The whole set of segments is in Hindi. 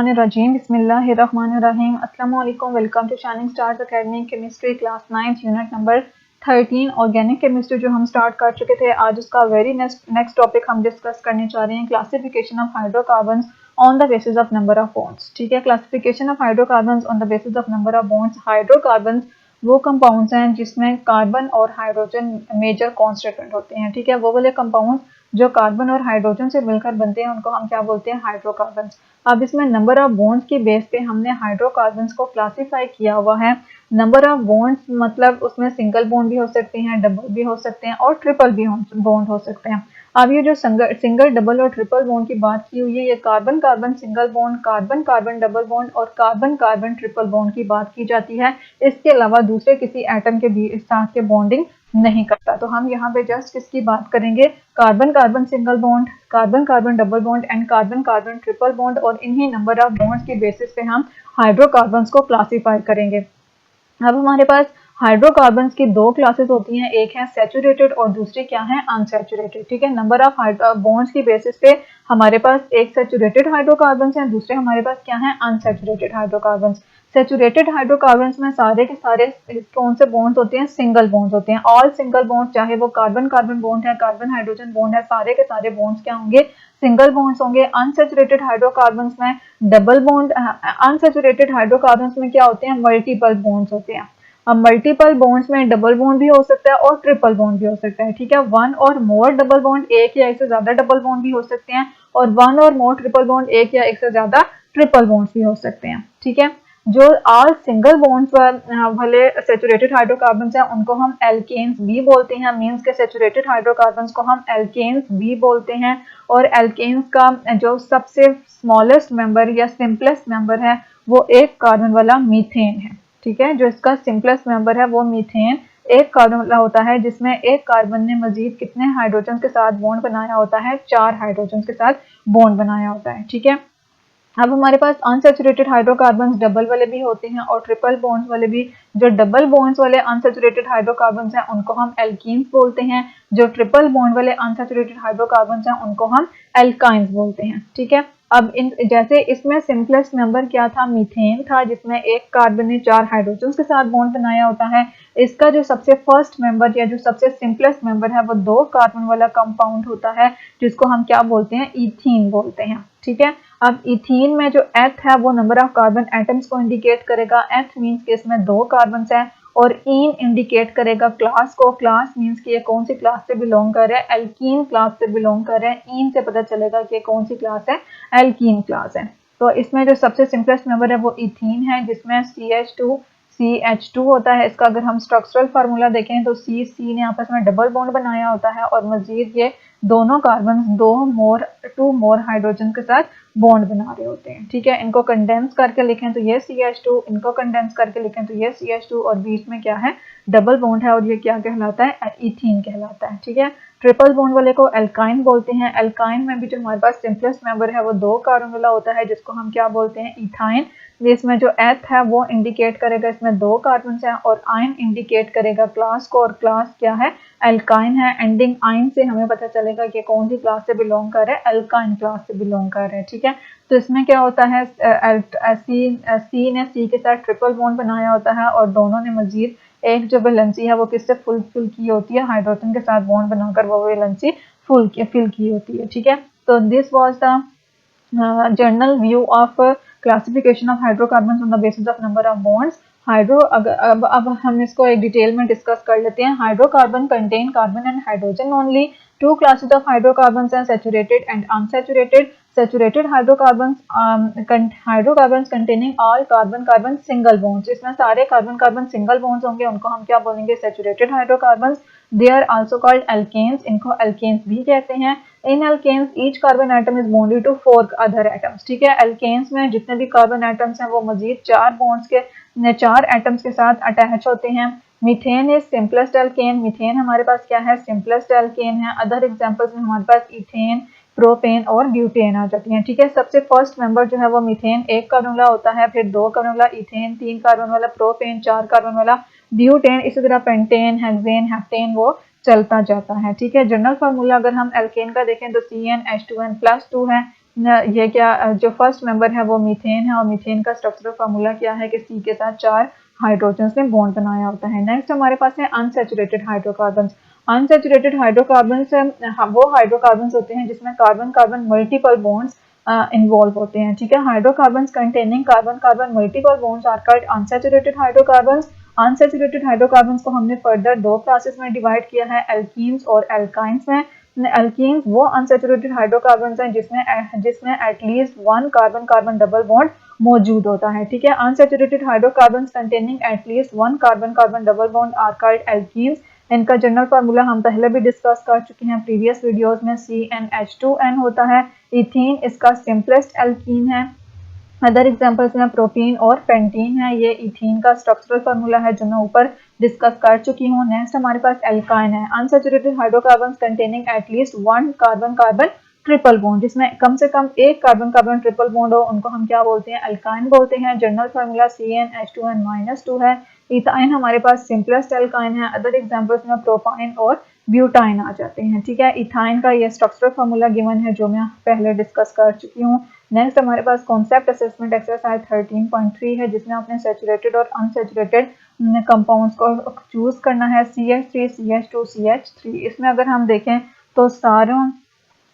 Bismillahirrahmanirrahim. Bismillahirrahmanirrahim. Assalamualaikum. Welcome to Shining Stars Academy Chemistry Class 9th Unit number 13 organic chemistry जो हम स्टार्ट कर चुके थे। आज उसका वेरी नेक्स्ट टॉपिक हम डिस्कस करने जा रहे हैं, classification of hydrocarbons on the basis of number of bonds. ठीक है, classification of hydrocarbons on the basis of number of bonds. Hydrocarbons वो कंपाउंड्स हैं जिसमें कार्बन और हाइड्रोजन मेजर कॉन्स्टिट्यूएंट होते हैं। ठीक है, वो वाले कंपाउंड्स जो कार्बन और हाइड्रोजन से मिलकर बनते हैं उनको हम क्या बोलते हैं, हाइड्रोकार्बन्स। अब इसमें नंबर ऑफ बॉन्ड्स की बेस पे हमने हाइड्रोकार्बन्स को क्लासिफाई किया हुआ है। नंबर ऑफ बॉन्ड्स मतलब उसमें सिंगल बॉन्ड भी हो सकते हैं, डबल भी हो सकते हैं और ट्रिपल भी बॉन्ड हो सकते हैं। अब ये जो सिंगल डबल और ट्रिपल बॉन्ड की बात की हुई है, ये carbon carbon single bond, carbon carbon double bond और कार्बन कार्बन ट्रिपल बॉन्ड की बात की जाती है। इसके अलावा दूसरे किसी एटम के भी साथ के बॉन्डिंग नहीं करता। तो हम यहाँ पे जस्ट किसकी बात करेंगे, carbon carbon single bond, carbon carbon double bond and carbon carbon triple bond, और इन्हीं नंबर ऑफ बॉन्ड्स की बेसिस पे हम हाइड्रोकार्बन्स को क्लासीफाई करेंगे। अब हमारे पास हाइड्रोकार्बन्स की दो क्लासेस होती हैं, एक है सैचुरेटेड और दूसरी क्या है, अनसैचुरेटेड। ठीक है, नंबर ऑफ बॉन्ड्स की बेसिस पे हमारे पास एक सैचुरेटेड हाइड्रोकार्बन्स हैं, दूसरे हमारे पास क्या है, अनसैचुरेटेड हाइड्रोकार्बन्स। सैचुरेटेड हाइड्रोकार्बन्स में सारे के सारे कौन से बॉन्ड्स होते हैं, सिंगल बॉन्ड्स होते हैं। ऑल सिंगल बॉन्ड, चाहे वो कार्बन कार्बन बॉन्ड है, कार्बन हाइड्रोजन बॉन्ड है, सारे के सारे बॉन्ड्स क्या होंगे, सिंगल बॉन्ड्स होंगे। अनसैचुरेटेड हाइड्रोकार्बन्स में डबल बॉन्ड, अनसैचुरेटेड हाइड्रोकार्बन्स में क्या होते हैं, मल्टीपल बॉन्ड्स होते हैं। अब मल्टीपल बॉन्ड्स में डबल बॉन्ड भी हो सकता है और ट्रिपल बॉन्ड भी हो सकता है। ठीक है, वन और मोर डबल बॉन्ड, एक या एक से ज्यादा डबल बॉन्ड भी हो सकते हैं, और वन और मोर ट्रिपल बॉन्ड, एक या एक से ज्यादा ट्रिपल बॉन्ड्स भी हो सकते हैं। ठीक है, जो ऑल सिंगल बॉन्ड्स वाले सैचुरेटेड हाइड्रोकार्बन्स हैं उनको हम एल्केन्स भी बोलते हैं। मींस के सैचुरेटेड हाइड्रोकार्बन्स को हम एल्केन्स भी बोलते हैं। और एल्केन्स का जो सबसे स्मॉलेस्ट मेंबर या सिंपलेस्ट मेंबर है वो एक कार्बन वाला मीथेन है। ठीक है, जो इसका सिंपलेस्ट मेंबर है वो मीथेन एक कार्बन वाला होता है, जिसमें एक कार्बन ने मजीद कितने हाइड्रोजन के साथ बॉन्ड बनाया होता है, 4 हाइड्रोजन के साथ बॉन्ड बनाया होता है। ठीक है, अब हमारे पास अनसैचुरेटेड हाइड्रोकार्बन्स डबल वाले भी होते हैं और ट्रिपल बॉन्ड्स वाले भी। जो डबल बॉन्ड्स वाले अनसैचुरेटेड हाइड्रोकार्बन्स हैं उनको हम एल्कीन्स बोलते हैं, जो ट्रिपल बॉन्ड वाले अनसैचुरेटेड हाइड्रोकार्बन्स हैं उनको हम एल्काइंस बोलते हैं। ठीक है, अब इन जैसे इसमें सिंपलेस्ट मेंबर क्या था, मीथेन था, जिसमें एक कार्बन ने 4 हाइड्रोजन के साथ बॉन्ड बनाया होता है। इसका जो सबसे फर्स्ट मेंबर या जो सबसे सिंपलेस्ट मेंबर है वो 2 कार्बन वाला कंपाउंड होता है, जिसको हम क्या बोलते हैं, इथीन बोलते हैं। ठीक है, अब इथीन में जो एथ है वो नंबर ऑफ कार्बन एटम्स को इंडिकेट करेगा। एथ मींस के इसमें 2 कार्बन हैं, और इन इंडिकेट करेगा क्लास को। क्लास मींस कि ये कौन सी क्लास से बिलोंग कर रहा है, एल्कीन क्लास से बिलोंग कर रहा है। इन से पता चलेगा कि कौन सी क्लास है, एल्कीन क्लास है। तो इसमें जो सबसे सिंपलेस्ट मेंबर है वो इथीन है, जिसमें CH2 होता है। इसका अगर हम स्ट्रक्चरल फार्मूला देखें तो C ने आपस में डबल बॉन्ड बनाया होता है, और मजीद ये दोनों कार्बन 2 मोर हाइड्रोजन के साथ बॉन्ड बना रहे होते हैं। ठीक है, इनको कंडेंस करके लिखें तो ये CH2, इनको कंडेंस करके लिखें तो ये CH2, और बीच में क्या है, डबल बॉन्ड है, और ये क्या कहलाता है, इथीन कहलाता है। ठीक है, ट्रिपल बॉन्ड वाले को एल्काइन बोलते हैं। एल्काइन में भी जो हमारे पास सिंपलेस्ट मेंबर है वो 2 कार्बन वाला होता है, जिसको हम क्या बोलते हैं, इथाइन। इसमें जो एथ है वो इंडिकेट करेगा इसमें 2 कार्बन हैं, और आयन इंडिकेट करेगा क्लास को, और क्लास क्या है, एल्काइन है। एंडिंग आइन से हमें पता चलेगा कि कौन सी क्लास से बिलोंग कर रहा है, एल्काइन क्लास से बिलोंग कर रहा है। ठीक है, तो इसमें क्या होता है, सी ने सी के साथ ट्रिपल बॉन्ड बनाया होता है, और दोनों ने मजीद एक जो वैलेंसी है वो किससे फुल की होती है, हाइड्रोजन के साथ बॉन्ड बनाकर वो वैलेंसी फिल की होती है। ठीक है, तो this was the general view of classification of hydrocarbons on the basis of number of bonds. अब हम इसको एक डिटेल में डिस्कस कर लेते हैं। Hydrocarbon contain carbon and hydrogen only. 2 classes of hydrocarbons are saturated and unsaturated. Saturated hydrocarbons containing all carbon single bonds. इसमें सारे कार्बन सिंगल बॉन्ड्स होंगे, उनको हम क्या बोलेंगे, saturated hydrocarbons. They are also called alkanes. इनको alkanes भी कहते हैं। In alkanes, each carbon atom is bonded to 4 other atoms. ठीक है, alkanes में जितने भी कार्बन एटम्स हैं वो मजीद 4 एटम्स के साथ अटैच होते हैं। Methane is simplest alkane. Methane हमारे पास क्या है, सिंपलेस्ट एल्केन है। अदर एग्जांपल्स में हमारे पास इथेन, प्रोपेन और ब्यूटेन आ जाती हैं। ठीक है, सबसे फर्स्ट मेंबर जो है वो मीथेन एक कार्बन वाला होता है, फिर 2 कार्बन वाला इथेन, 3 कार्बन वाला प्रोपेन, 4 कार्बन वाला ब्यूटेन, इसी तरह पेंटेन, हेक्सेन, हेप्टेन वो चलता जाता है। ठीक है, जनरल फार्मूला अगर हम एल्केन का देखें तो CnH2n+2 है। ये क्या जो फर्स्ट मेंबर है वो मीथेन है और मीथेन का स्ट्रक्चरल फार्मूला क्या है कि सी के साथ 4 हाइड्रोजन ने बॉन्ड बनाया होता है। नेक्स्ट हमारे पास है अनसैचुरेटेड हाइड्रोकार्बन। अनसैचुरेटेड हाइड्रोकार्बन वो हाइड्रोकार्बन होते हैं जिसमें carbon carbon multiple bonds involve होते हैं। ठीक है, hydrocarbon containing carbon carbon multiple bonds are called unsaturated hydrocarbon. Unsaturated hydrocarbon को हमने फर्दर दो क्लासेस में डिवाइड किया है, एल्कीन्स और एल्काइंस में। एल्कीन्स वो अनसैचुरेटेड हाइड्रोकार्बन हैं जिसमें at least one carbon carbon double bond मौजूद होता है। ठीक है, unsaturated hydrocarbon containing at least one carbon carbon double bond are called alkenes. इनका जनरल फार्मूला हम पहले भी डिस्कस कर चुके हैं प्रीवियस वीडियोस में, CnH2n होता है। इथीन इसका सिंपलेस्ट एल्कीन है। अदर एग्जांपल्स में प्रोपीन और पेंटीन है। ये इथीन का स्ट्रक्चरल फार्मूला है जो मैं ऊपर डिस्कस कर चुकी हूँ। नेक्स्ट हमारे पास एल्काइन है, unsaturated hydrocarbon containing at least one carbon carbon triple bond, जिसमें कम से कम एक कार्बन कार्बन ट्रिपल बॉन्ड हो, उनको हम क्या बोलते हैं, एल्काइन बोलते हैं। जनरल फार्मूला CnH2n-2 है। इथाइन हमारे पास सिंपलेस्ट एल्काइन है। अदर एग्जांपल्स में प्रोपाइन और ब्यूटाइन आ जाते हैं। ठीक है, इथाइन का ये स्ट्रक्चरल फार्मूला गिवन है जो मैं पहले डिस्कस कर चुकी हूँ। नेक्स्ट हमारे पास कॉन्सेप्ट असेसमेंट एक्सरसाइज 13.3 है जिसमें आपने सैचुरेटेड और अनसैचुरेटेड कंपाउंड्स को चूज करना है, CH3 CH2 CH3। इसमें अगर हम देखें तो सारों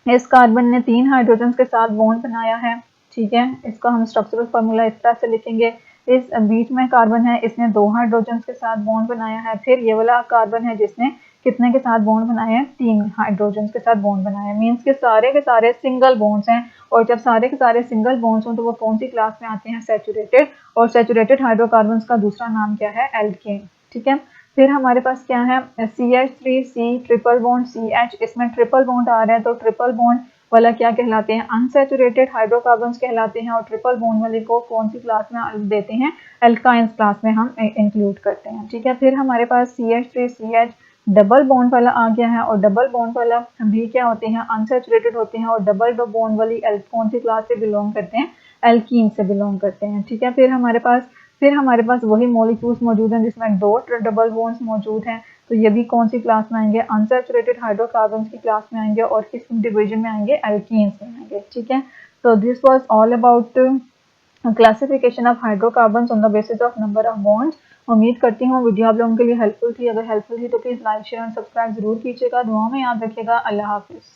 इस कार्बन ने 3 हाइड्रोजन के साथ बॉन्ड बनाया है। ठीक है, इसका हम स्ट्रक्चरल फार्मूला इस तरह से लिखेंगे। इस बीच में कार्बन है, इसने 2 हाइड्रोजन के साथ बॉन्ड बनाया है। फिर ये वाला कार्बन है जिसने कितने के साथ बॉन्ड बनाए हैं, 3 हाइड्रोजन के साथ बॉन्ड बनाया है। मीन्स के सारे सिंगल बॉन्ड्स हैं, और जब सारे के सारे सिंगल बॉन्ड्स हों तो वो कौन सी क्लास में आते हैं, सैचुरेटेड। और सैचुरेटेड हाइड्रोकार्बन का दूसरा नाम क्या है, एल्केन। ठीक है, फिर हमारे पास क्या है, CH3C ट्रिपल बॉन्ड CH, इसमें ट्रिपल बॉन्ड आ रहा है तो ट्रिपल बॉन्ड वाला क्या कहलाते हैं, अनसैचुरेटेड हाइड्रोकार्बन्स कहलाते हैं। और ट्रिपल बॉन्ड वाले को कौन सी क्लास में देते हैं, एल्काइंस क्लास में हम इंक्लूड करते हैं। ठीक है, फिर हमारे पास CH3CH डबल बॉन्ड वाला आ गया है, और डबल बॉन्ड वाला भी क्या होते हैं, अनसैचुरेटेड होते हैं। और डबल बॉन्ड वाली कौन सी क्लास से बिलोंग करते हैं, एल्कीन से बिलोंग करते हैं। ठीक है, फिर हमारे पास वही मॉलिक्यूल्स मौजूद हैं जिसमें 2 डबल बॉन्ड्स मौजूद हैं, तो ये भी कौन सी क्लास में आएंगे, अनसैचुरेटेड हाइड्रोकार्बन की क्लास में आएंगे, और किस डिवीजन में आएंगे, एल्कीन्स में आएंगे। ठीक है, तो this was all about classification of hydrocarbons on the basis of number of bonds. उम्मीद करती हूँ वीडियो आप लोगों के लिए हेल्पफुल थी। अगर हेल्पफुल थी तो प्लीज़ लाइक शेयर और सब्सक्राइब जरूर कीजिएगा। दुआ में याद रखिएगा। अल्लाह हाफिज़।